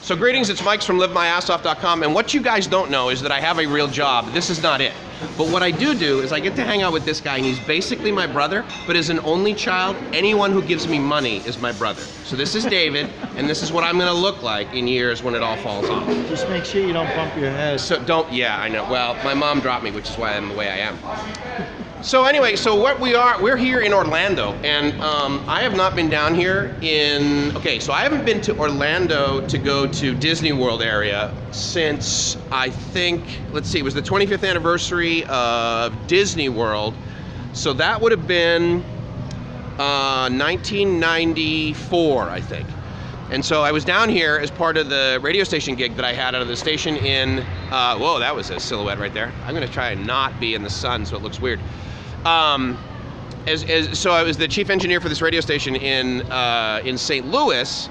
So greetings, it's Mike from LiveMyAssOff.com, and what you guys don't know is that I have a real job. This is not it. But what I do is I get to hang out with this guy, and he's basically my brother, but as an only child, anyone who gives me money is my brother. So this is David, and this is what I'm gonna look like in years when it all falls off. Just make sure you don't bump your head. So don't, yeah, I know. Well, my mom dropped me, which is why I'm the way I am. So anyway, so we're here in Orlando, and I have not been down here okay, so I haven't been to Orlando to go to Disney World area since, I think, let's see, it was the 25th anniversary of Disney World. So that would have been 1994, I think. And so I was down here as part of the radio station gig that I had out of the station in, whoa, that was a silhouette right there. I'm gonna try and not be in the sun so it looks weird. So I was the chief engineer for this radio station in St. Louis,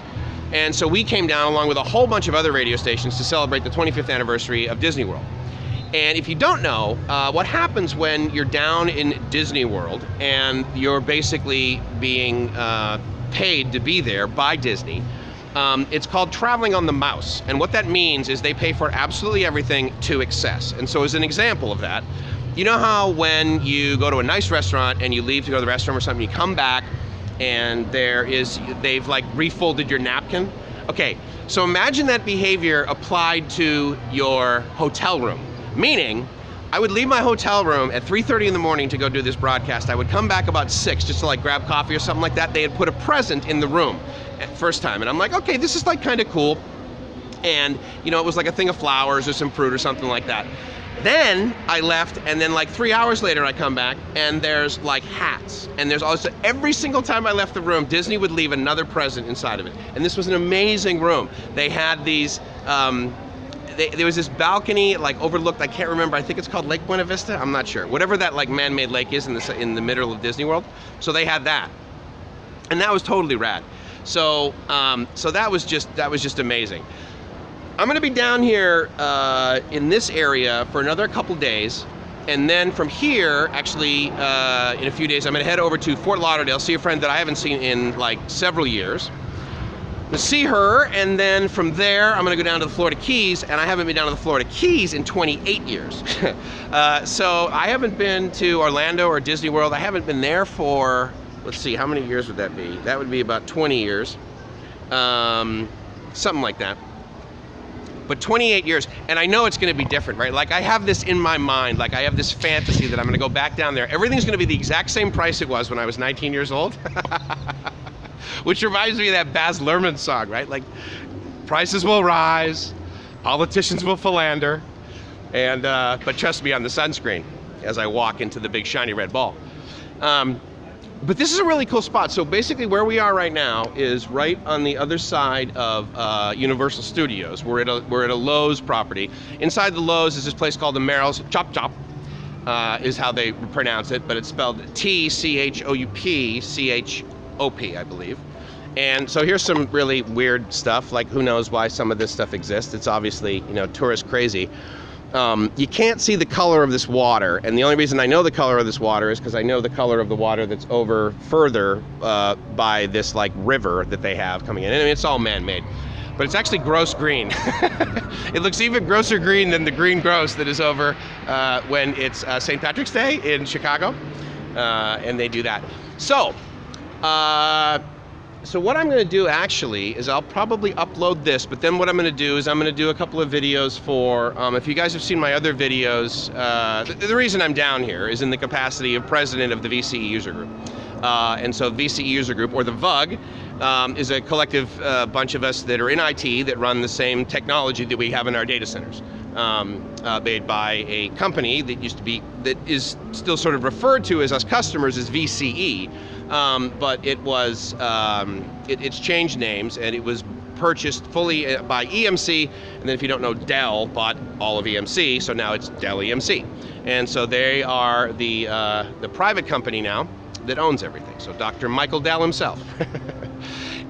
and so we came down along with a whole bunch of other radio stations to celebrate the 25th anniversary of Disney World. And if you don't know, what happens when you're down in Disney World and you're basically being paid to be there by Disney, it's called traveling on the mouse. And what that means is they pay for absolutely everything to excess. And so as an example of that, you know how when you go to a nice restaurant and you leave to go to the restroom or something, you come back and they've like refolded your napkin? Okay, so imagine that behavior applied to your hotel room. Meaning, I would leave my hotel room at 3:30 in the morning to go do this broadcast. I would come back about 6 just to like grab coffee or something like that. They had put a present in the room at first time. And I'm like, okay, this is like kind of cool. And you know, it was like a thing of flowers or some fruit or something like that. Then I left, and then like 3 hours later I come back and there's like hats. And there's also, every single time I left the room, Disney would leave another present inside of it. And this was an amazing room. They had these, there was this balcony like overlooked, I can't remember, I think it's called Lake Buena Vista, I'm not sure. Whatever that like man-made lake is in the middle of Disney World. So they had that. And that was totally rad. So, so that was just amazing. I'm gonna be down here in this area for another couple days, and then from here, actually, in a few days, I'm gonna head over to Fort Lauderdale, see a friend that I haven't seen in like several years. I'm gonna see her, and then from there, I'm gonna go down to the Florida Keys, and I haven't been down to the Florida Keys in 28 years. So I haven't been to Orlando or Disney World. I haven't been there for, let's see, how many years would that be? That would be about 20 years, something like that. But 28 years, and I know it's gonna be different, right? Like I have this in my mind, like I have this fantasy that I'm gonna go back down there. Everything's gonna be the exact same price it was when I was 19 years old. Which reminds me of that Baz Luhrmann song, right? Like, prices will rise, politicians will philander, and but trust me on the sunscreen as I walk into the big shiny red ball. But this is a really cool spot. So basically where we are right now is right on the other side of Universal Studios. We're at a Lowe's property. Inside the Lowe's is this place called Emeril's Tchoup, is how they pronounce it, but it's spelled T-C-H-O-U-P-C-H-O-P, I believe. And so here's some really weird stuff, like who knows why some of this stuff exists. It's obviously, you know, tourist crazy. You can't see the color of this water, and the only reason I know the color of this water is because I know the color of the water that's over further by this like river that they have coming in. I mean, it's all man-made, but it's actually gross green. It looks even grosser green than the green gross that is over when it's St. Patrick's Day in Chicago, and they do that. So, so what I'm gonna do actually is I'll probably upload this, but then what I'm gonna do is I'm gonna do a couple of videos for, if you guys have seen my other videos, the reason I'm down here is in the capacity of president of the VCE User Group. And so VCE User Group, or the VUG, is a collective bunch of us that are in IT that run the same technology that we have in our data centers. Made by a company that is still sort of referred to as us customers as VCE, but it was, it's changed names, and it was purchased fully by EMC, and then if you don't know, Dell bought all of EMC, so now it's DellEMC. And so they are the private company now that owns everything. So Dr. Michael Dell himself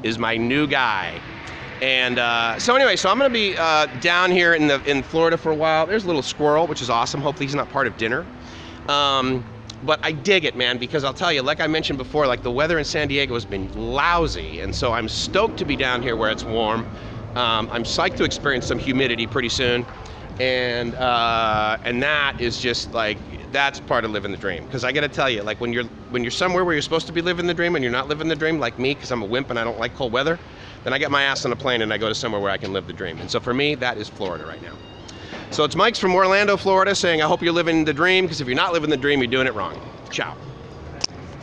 is my new guy. And so anyway, so I'm gonna be down here in Florida for a while. There's a little squirrel, which is awesome. Hopefully he's not part of dinner. But I dig it, man, because I'll tell you, like I mentioned before, like the weather in San Diego has been lousy, and so I'm stoked to be down here where it's warm. I'm psyched to experience some humidity pretty soon, and that is just like, that's part of living the dream. Because I got to tell you, like when you're somewhere where you're supposed to be living the dream and you're not living the dream, like me, because I'm a wimp and I don't like cold weather, then I get my ass on a plane and I go to somewhere where I can live the dream. And so for me, that is Florida right now. So it's Mike's from Orlando, Florida, saying I hope you're living the dream, because if you're not living the dream, you're doing it wrong. Ciao.